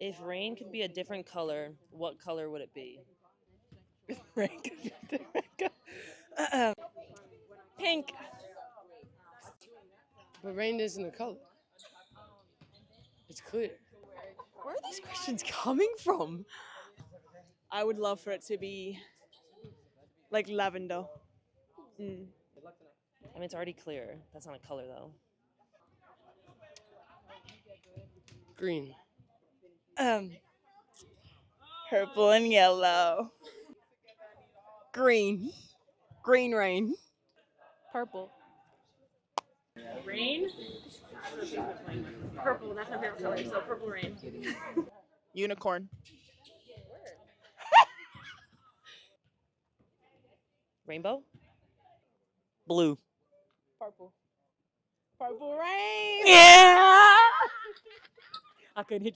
If rain could be a different color, what color would it be? Rain could be different. Pink. But rain isn't a color. It's clear. Where are these questions coming from? I would love for it to be like lavender. Mm. I mean, it's already clear. That's not a color, though. Green. Purple and yellow. Green. Green rain. Purple. Rain? Purple, that's my favorite color, so purple rain. Unicorn. Rainbow? Blue. Purple. Purple rain! Yeah! I can hit